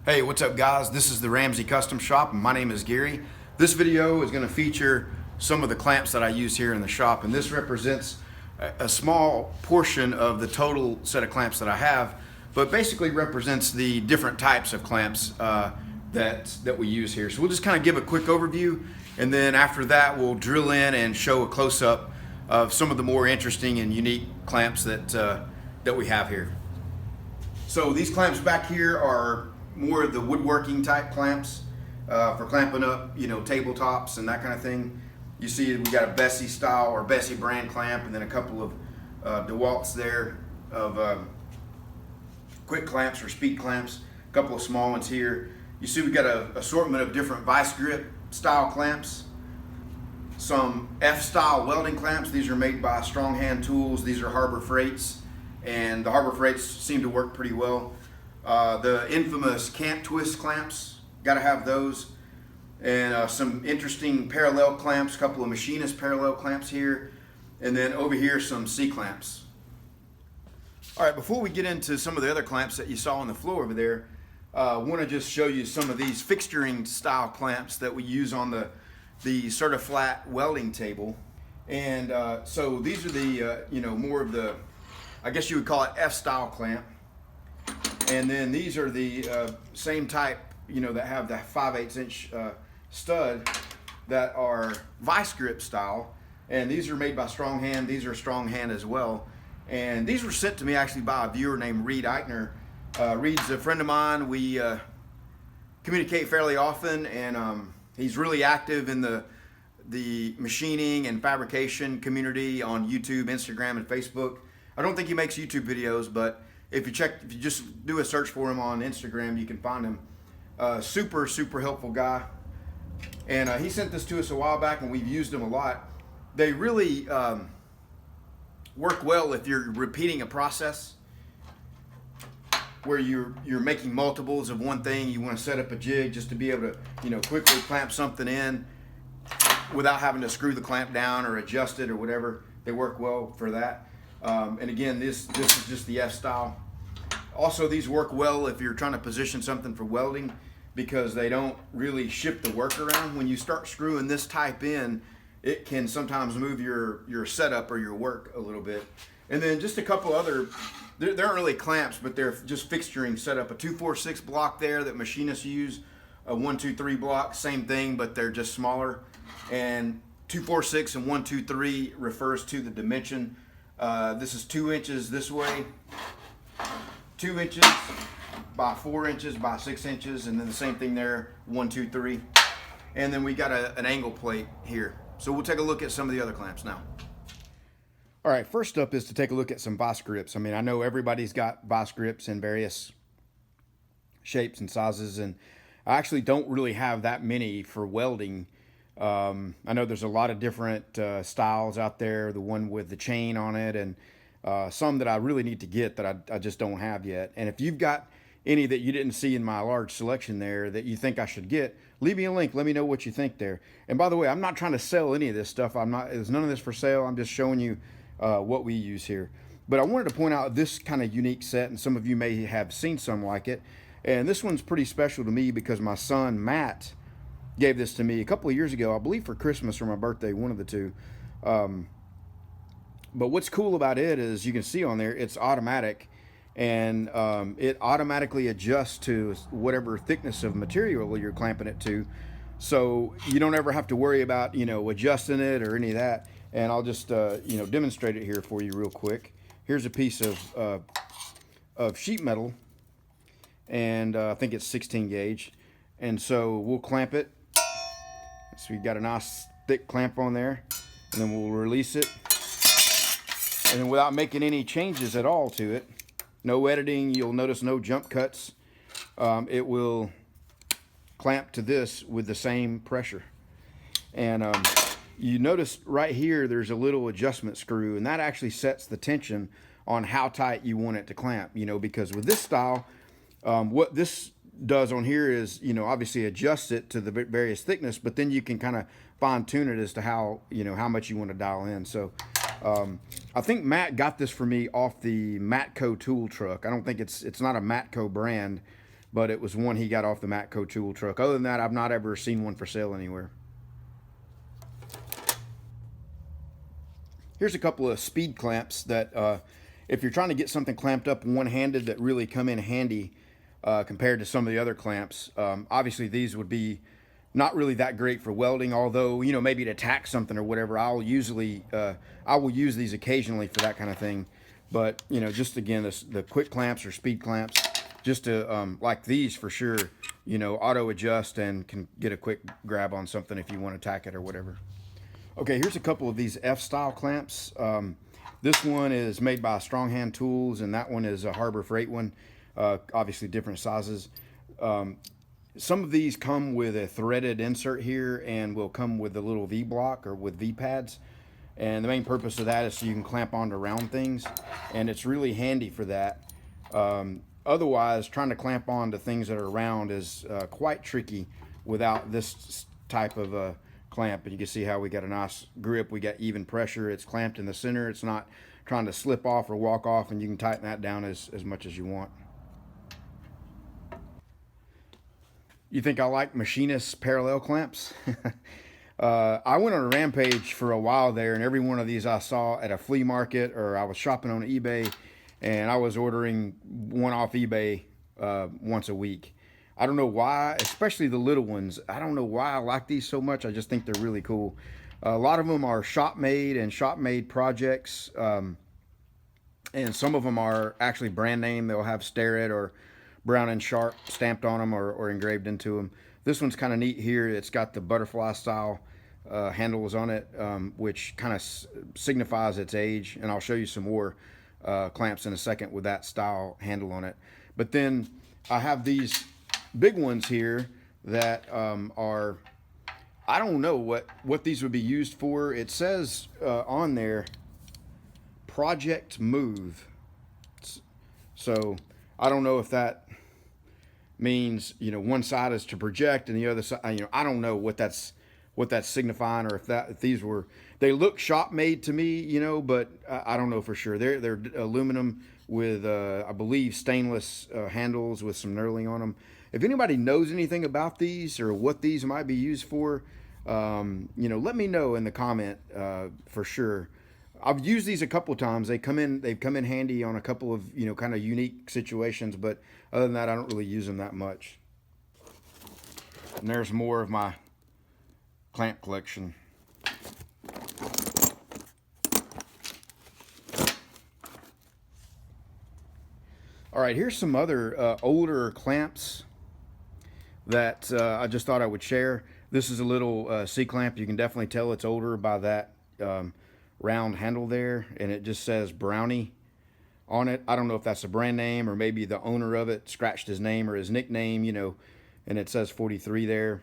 Hey, what's up guys? This is the Ramsey Custom Shop and my name is Gary. This video is going to feature some of the clamps that I use here in the shop, and this represents a small portion of the total set of clamps that I have, but basically represents the different types of clamps that we use here. So we'll just kind of give a quick overview, and then after that we'll drill in and show a close-up of some of the more interesting and unique clamps that we have here. So these clamps back here are more of the woodworking type clamps for clamping up, tabletops and that kind of thing. You see we got a Bessey style or Bessey brand clamp, and then a couple of Dewalts there of quick clamps or speed clamps, a couple of small ones here. You see we got an assortment of different vice grip style clamps, some F-style welding clamps. These are made by Stronghand tools. These are Harbor Freights, and the Harbor Freights seem to work pretty well. The infamous Kant-Twist clamps, got to have those, and some interesting parallel clamps, a couple of machinist parallel clamps here, and then over here some C-clamps. All right, before we get into some of the other clamps that you saw on the floor over there, I want to just show you some of these fixturing style clamps that we use on the Certi-Flat welding table. And so these are the, more of the, I guess you would call it F-style clamp. And then these are the same type, that have the 5/8 inch stud that are vice grip style. And these are made by Stronghand. These are Stronghand as well. And these were sent to me actually by a viewer named Reed Eichner. Reed's a friend of mine. We communicate fairly often, and he's really active in the machining and fabrication community on YouTube, Instagram, and Facebook. I don't think he makes YouTube videos, but if you just do a search for him on Instagram, you can find him. Super helpful guy. And he sent this to us a while back, and we've used them a lot. They really work well if you're repeating a process where you're making multiples of one thing. You want to set up a jig just to be able to quickly clamp something in without having to screw the clamp down or adjust it or whatever. They work well for that. And again, this is just the F style. Also, these work well if you're trying to position something for welding, because they don't really shift the work around. When you start screwing this type in, it can sometimes move your setup or your work a little bit. And then just a couple other, they aren't really clamps, but they're just fixturing setup. A 246 block there that machinists use, a 123 block, same thing, but they're just smaller. And 246 and 123 refers to the dimension. This is 2 inches this way, 2 inches by 4 inches by 6 inches, and then the same thing there, 1, 2, 3. And then we got an angle plate here. So we'll take a look at some of the other clamps now. All right, first up is to take a look at some vice grips. I mean, I know everybody's got vice grips in various shapes and sizes, and I actually don't really have that many for welding. I know there's a lot of different styles out there, the one with the chain on it, and some that I really need to get that I just don't have yet. And if you've got any that you didn't see in my large selection there that you think I should get, leave me a link. Let me know what you think there. And by the way, I'm not trying to sell any of this stuff. There's none of this for sale. I'm just showing you what we use here. But I wanted to point out this kind of unique set, and some of you may have seen some like it. And this one's pretty special to me because my son Matt gave this to me a couple of years ago, I believe for Christmas or my birthday, one of the two. But what's cool about it is you can see on there, it's automatic, and it automatically adjusts to whatever thickness of material you're clamping it to. So you don't ever have to worry about, adjusting it or any of that. And I'll just, demonstrate it here for you real quick. Here's a piece of sheet metal, and I think it's 16 gauge. And so we'll clamp it. So we got a nice thick clamp on there, and then we'll release it. And then without making any changes at all to it, no editing, you'll notice no jump cuts, it will clamp to this with the same pressure. And you notice right here there's a little adjustment screw, and that actually sets the tension on how tight you want it to clamp, because with this style, what this does on here is, obviously adjust it to the various thickness, but then you can kind of fine tune it as to how, how much you want to dial in. So I think Matt got this for me off the Matco tool truck. I don't think it's not a Matco brand, but it was one he got off the Matco tool truck. Other than that, I've not ever seen one for sale anywhere. Here's a couple of speed clamps that if you're trying to get something clamped up one-handed, that really come in handy compared to some of the other clamps. Obviously these would be not really that great for welding, although, you know, maybe to tack something or whatever. I will use these occasionally for that kind of thing. But, you know, just again, the quick clamps or speed clamps, just to, like these for sure, you know, auto adjust and can get a quick grab on something if you want to tack it or whatever. Okay, here's a couple of these F-style clamps. This one is made by Stronghand Tools, and that one is a Harbor Freight one. Obviously different sizes. Some of these come with a threaded insert here and will come with a little V-block or with V-pads. And the main purpose of that is so you can clamp onto round things. And it's really handy for that. Otherwise, trying to clamp onto things that are round is quite tricky without this type of clamp. And you can see how we got a nice grip. We got even pressure. It's clamped in the center. It's not trying to slip off or walk off, and you can tighten that down as much as you want. You think I like machinist parallel clamps? I went on a rampage for a while there, and every one of these I saw at a flea market, or I was shopping on eBay, and I was ordering one off eBay once a week. I don't know why, especially the little ones. I don't know why I like these so much. I just think they're really cool. A lot of them are shop made and shop made projects, and some of them are actually brand name. They'll have Starrett or Dewalt Shark stamped on them or engraved into them. This one's kind of neat here. It's got the butterfly style handles on it, which kind of signifies its age. And I'll show you some more clamps in a second with that style handle on it. But then I have these big ones here that are, I don't know what these would be used for. It says on there, Project Move. So I don't know if that means, you know, one side is to project and the other side, you know, I don't know what that's signifying, or if these were, they look shop made to me, you know, but I don't know for sure. They're aluminum with I believe stainless handles with some knurling on them. If anybody knows anything about these or what these might be used for, you know, let me know in the comment for sure. I've used these a couple times. They've come in handy on a couple of, you know, kind of unique situations, but other than that, I don't really use them that much. And there's more of my clamp collection. All right, here's some other older clamps that I just thought I would share. This is a little C-clamp. You can definitely tell it's older by that round handle there, and it just says Brownie on it. I don't know if that's a brand name or maybe the owner of it scratched his name or his nickname, you know, and it says 43 there.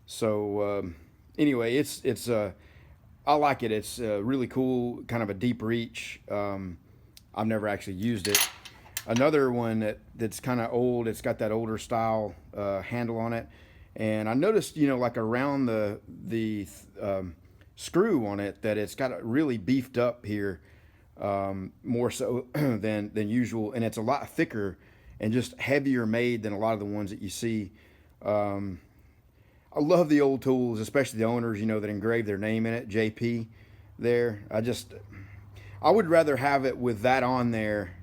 So anyway, it's I like it. It's really cool, kind of a deep reach. I've never actually used it. Another one that's kind of old, it's got that older style handle on it, and I noticed, you know, like around the screw on it, that it's got it really beefed up here, more so than usual, and it's a lot thicker and just heavier made than a lot of the ones that you see. I love the old tools, especially the owners, you know, that engrave their name in it, JP there. I would rather have it with that on there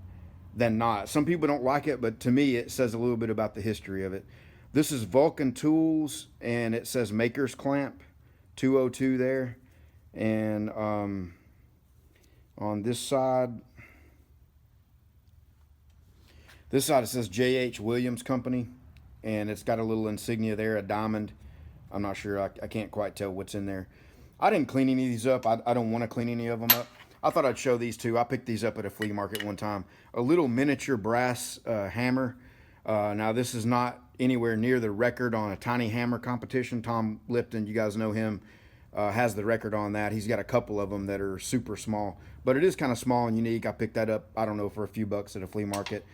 than not. Some people don't like it, but to me it says a little bit about the history of it. This is Vulcan Tools, and it says Maker's Clamp 202 there. And on this side it says J.H. Williams Company, and it's got a little insignia there, a diamond. I'm not sure, I can't quite tell what's in there. I didn't clean any of these up. I don't want to clean any of them up. I thought I'd show these two. I picked these up at a flea market one time. A little miniature brass hammer. Now this is not anywhere near the record on a tiny hammer competition. Tom Lipton, you guys know him, has the record on that. He's got a couple of them that are super small, but it is kind of small and unique. I picked that up, I don't know, for a few bucks at a flea market.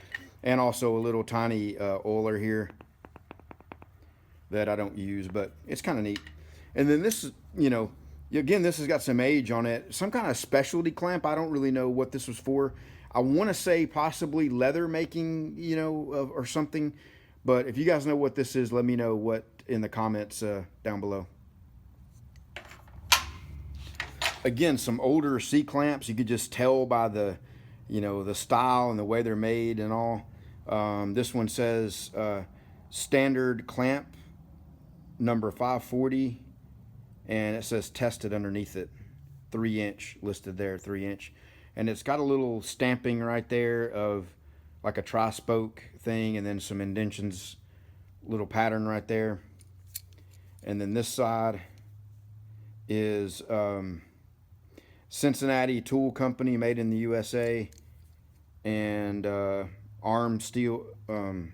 And also a little tiny oiler here that I don't use, but it's kind of neat. And then this is, you know, again, this has got some age on it. Some kind of specialty clamp. I don't really know what this was for. I want to say possibly leather making, you know, or something. But if you guys know what this is, let me know what in the comments down below. Again, some older C-clamps. You could just tell by the, you know, the style and the way they're made and all. This one says standard clamp number 540, and it says tested underneath it. 3-inch listed there, 3-inch. And it's got a little stamping right there of like a tri-spoke thing, and then some indentions, little pattern right there. And then this side is Cincinnati Tool Company, made in the USA, and Arma Steel. And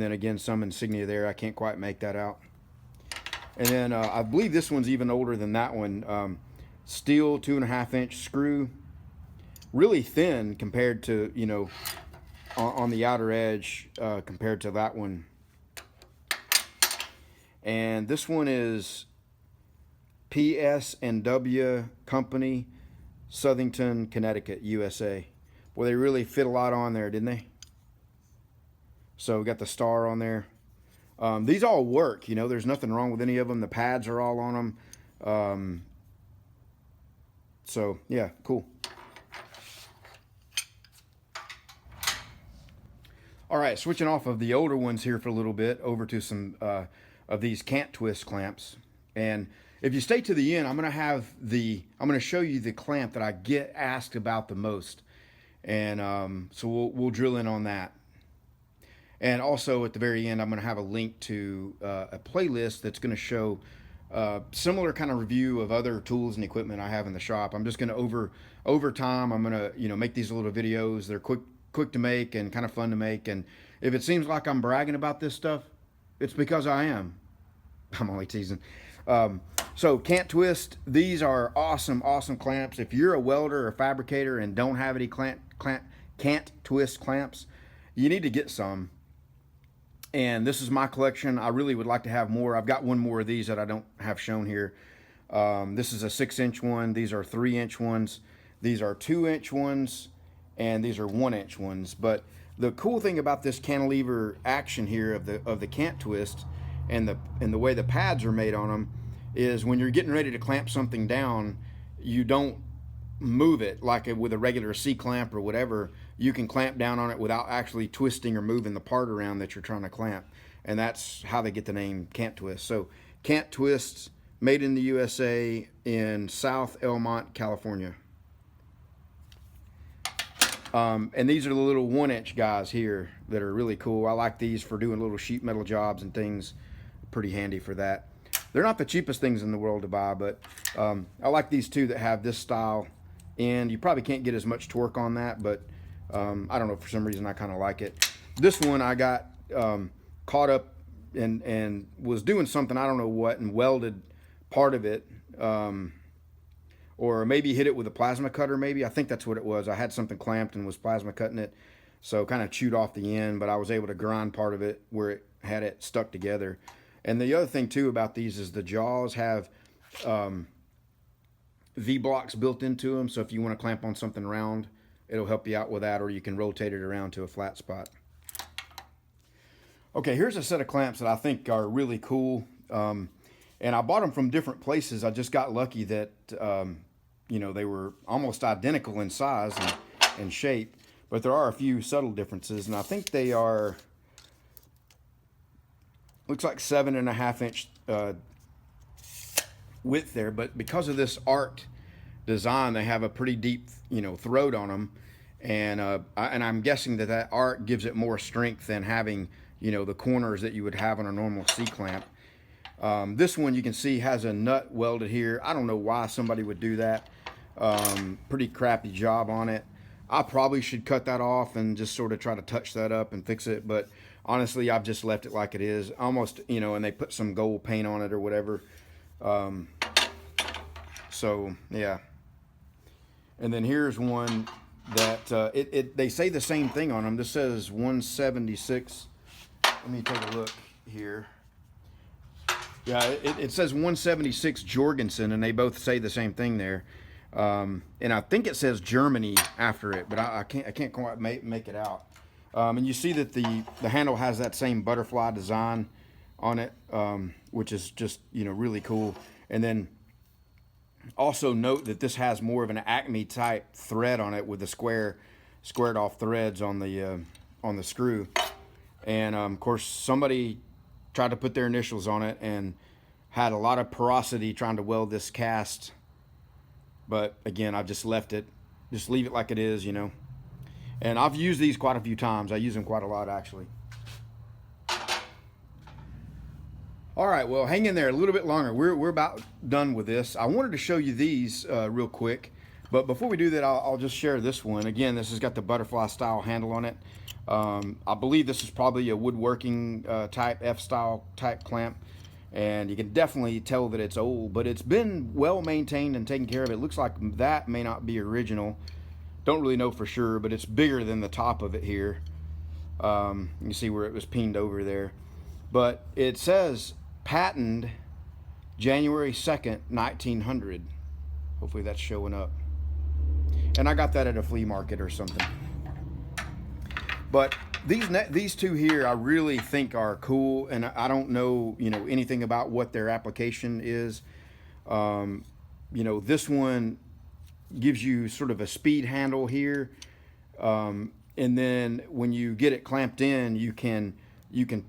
then again, some insignia there. I can't quite make that out. And then I believe this one's even older than that one. Steel 2.5-inch screw, really thin compared to, you know, on the outer edge compared to that one. And this one is PS&W Company, Southington, Connecticut, USA. Boy, they really fit a lot on there, didn't they? So we got the star on there. These all work, you know, there's nothing wrong with any of them. The pads are all on them. So yeah, cool. All right, switching off of the older ones here for a little bit over to some of these Kant-Twist clamps. And if you stay to the end, I'm going to show you the clamp that I get asked about the most. And so we'll drill in on that. And also at the very end, I'm going to have a link to a playlist that's going to show similar kind of review of other tools and equipment I have in the shop. I'm just going to over time, I'm going to, you know, make these little videos. They're quick to make and kind of fun to make. And if it seems like I'm bragging about this stuff, it's because I am. I'm only teasing. So Kanttwist, these are awesome clamps. If you're a welder or fabricator and don't have any Kanttwist clamps, you need to get some. And this is my collection. I really would like to have more. I've got one more of these that I don't have shown here. This is a 6-inch one. These are 3-inch ones. These are 2-inch ones, and these are 1-inch ones. But the cool thing about this cantilever action here of the Kanttwist and the way the pads are made on them is when you're getting ready to clamp something down, you don't move it like with a regular C-clamp or whatever. You can clamp down on it without actually twisting or moving the part around that you're trying to clamp. And that's how they get the name Kant-Twist. So Kant-Twist, made in the USA in South Elmont, California. And these are the little 1-inch guys here that are really cool. I like these for doing little sheet metal jobs and things. Pretty handy for that. They're not the cheapest things in the world to buy, but I like these two that have this style. And you probably can't get as much torque on that, but I don't know, for some reason I kind of like it. This one I got caught up and was doing something, I don't know what, and welded part of it, or maybe hit it with a plasma cutter. Maybe, I think that's what it was. I had something clamped and was plasma cutting it, so kind of chewed off the end, but I was able to grind part of it where it had it stuck together. And the other thing too about these is the jaws have V-blocks built into them, so if you want to clamp on something round, it'll help you out with that, or you can rotate it around to a flat spot. Okay, here's a set of clamps that I think are really cool, and I bought them from different places. I just got lucky that you know, they were almost identical in size and shape, but there are a few subtle differences, and I think they are, looks like 7.5-inch width there, but because of this arced design, they have a pretty deep, you know, throat on them, and I'm guessing that arc gives it more strength than having, you know, the corners that you would have on a normal C-clamp. This one you can see has a nut welded here. I don't know why somebody would do that. Pretty crappy job on it. I probably should cut that off and just sort of try to touch that up and fix it, but honestly I've just left it like it is, almost, you know, and they put some gold paint on it or whatever. So yeah. And then here's one that they say the same thing on them. This says 176. Let me take a look here. Yeah, it says 176 Jorgensen, and they both say the same thing there. And I think it says Germany after it, but I can't quite make it out. And you see that the handle has that same butterfly design on it, which is just, you know, really cool. And then also note that this has more of an Acme type thread on it with the squared off threads on the screw. And of course somebody tried to put their initials on it and had a lot of porosity trying to weld this cast. But again, I've just left it, just leave it like it is, you know. And I've used these quite a few times. I use them quite a lot, actually. All right, well, hang in there a little bit longer. We're about done with this. I wanted to show you these real quick, but before we do that, I'll just share this one. Again, this has got the butterfly style handle on it. I believe this is probably a woodworking type F-style type clamp, and you can definitely tell that it's old, but it's been well maintained and taken care of. It looks like that may not be original. Don't really know for sure, but it's bigger than the top of it here. You can see where it was peened over there, but it says patented January 2nd, 1900. Hopefully that's showing up. And I got that at a flea market or something. But these two here I really think are cool, and I don't know, you know, anything about what their application is. You know, this one gives you sort of a speed handle here, and then when you get it clamped in, you can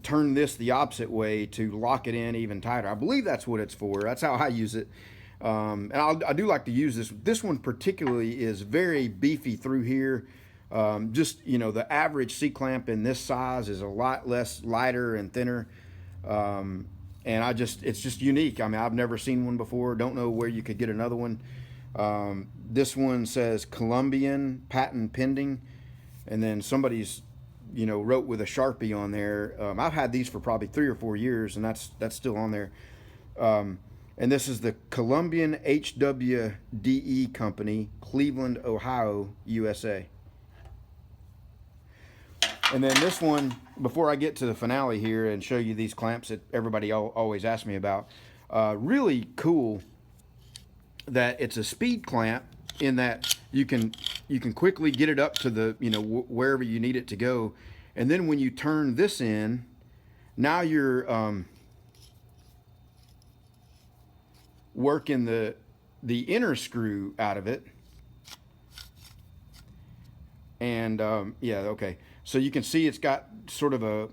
turn this the opposite way to lock it in even tighter. I believe that's what it's for. That's how I use it. And I do like to use this. This one particularly is very beefy through here. Just, you know, the average C-clamp in this size is a lot less lighter and thinner. And it's just unique. I mean, I've never seen one before. Don't know where you could get another one. This one says Colombian patent pending. And then somebody's, you know, wrote with a Sharpie on there. I've had these for probably 3 or 4 years, and that's still on there. And this is the Colombian HWDE Company, Cleveland, Ohio, USA. And then this one, before I get to the finale here and show you these clamps that everybody always asks me about, really cool that it's a speed clamp in that you can quickly get it up to the, you know, wherever you need it to go. And then when you turn this in, now you're working the inner screw out of it. And yeah, okay. So you can see it's got sort of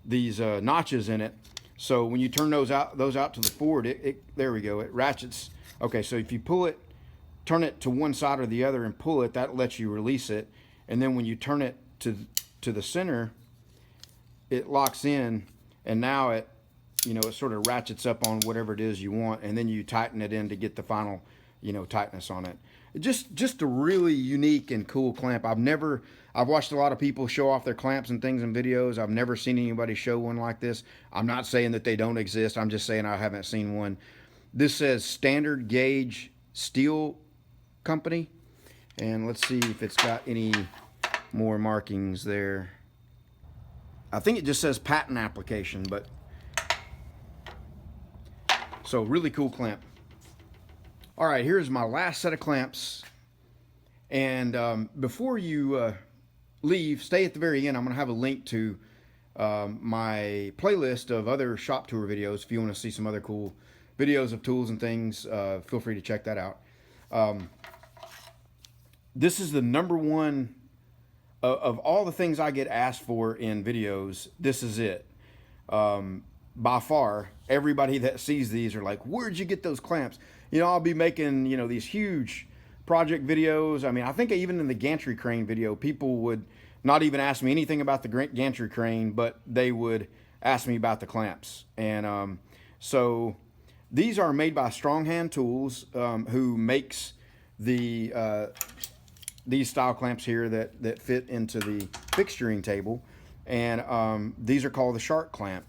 these notches in it. So when you turn those out to the forward, there we go. It ratchets. Okay, so if you pull it, turn it to one side or the other and pull it, that lets you release it. And then when you turn it to the center, it locks in, and now it, you know, it sort of ratchets up on whatever it is you want, and then you tighten it in to get the final, you know, tightness on it. Just a really unique and cool clamp. I've watched a lot of people show off their clamps and things in videos. I've never seen anybody show one like this. I'm not saying that they don't exist. I'm just saying I haven't seen one. This says Standard Gauge Steel Company, and let's see if it's got any more markings there. I think it just says patent application, but so really cool clamp. All right, here's my last set of clamps. And before you leave, stay at the very end. I'm gonna have a link to my playlist of other shop tour videos. If you want to see some other cool videos of tools and things, feel free to check that out. This is the number one of all the things I get asked for in videos. This is it. By far, everybody that sees these are like, where'd you get those clamps? You know, I'll be making, you know, these huge project videos. I mean, I think even in the gantry crane video, people would not even ask me anything about the gantry crane, but they would ask me about the clamps. And so these are made by Stronghand Tools, who makes these style clamps here that fit into the fixturing table. And these are called the Shark clamp.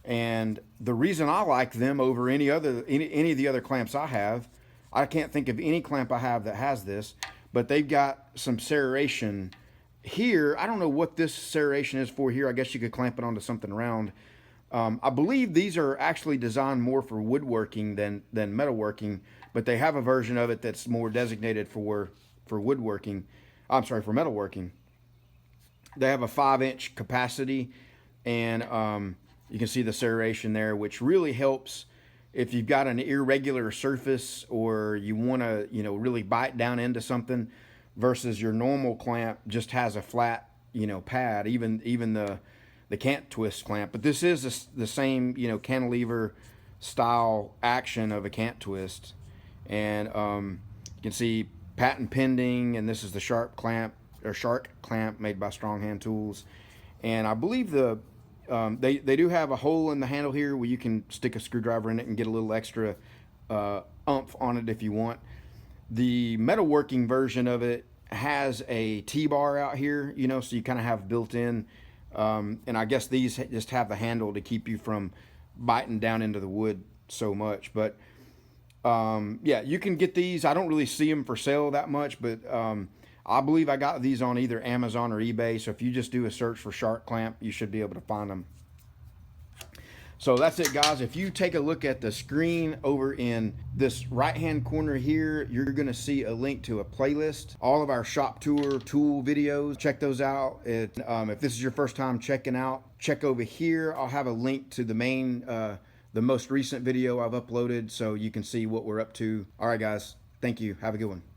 And the reason I like them over any of the other clamps I have, I can't think of any clamp I have that has this, but they've got some serration here. I don't know what this serration is for here. I guess you could clamp it onto something round. I believe these are actually designed more for woodworking than metalworking, but they have a version of it that's more designated for woodworking. I'm sorry, for metalworking. They have a 5-inch capacity, and you can see the serration there, which really helps if you've got an irregular surface or you want to, you know, really bite down into something, versus your normal clamp just has a flat, you know, pad. Even the Kant-Twist clamp, but this is the same, you know, cantilever style action of a Kant-Twist, and you can see patent pending, and this is the Shark clamp made by Stronghand tools, and I believe they do have a hole in the handle here where you can stick a screwdriver in it and get a little extra oomph on it if you want. The metalworking version of it has a T-bar out here, you know, so you kind of have built in, and I guess these just have the handle to keep you from biting down into the wood so much. But yeah, you can get these. I don't really see them for sale that much, but I believe I got these on either Amazon or eBay. So if you just do a search for Shark clamp, you should be able to find them. So that's it, guys. If you take a look at the screen over in this right-hand corner here, you're going to see a link to a playlist. All of our shop tour tool videos, check those out. If this is your first time checking out, check over here. I'll have a link to the main, the most recent video I've uploaded, so you can see what we're up to. All right, guys. Thank you. Have a good one.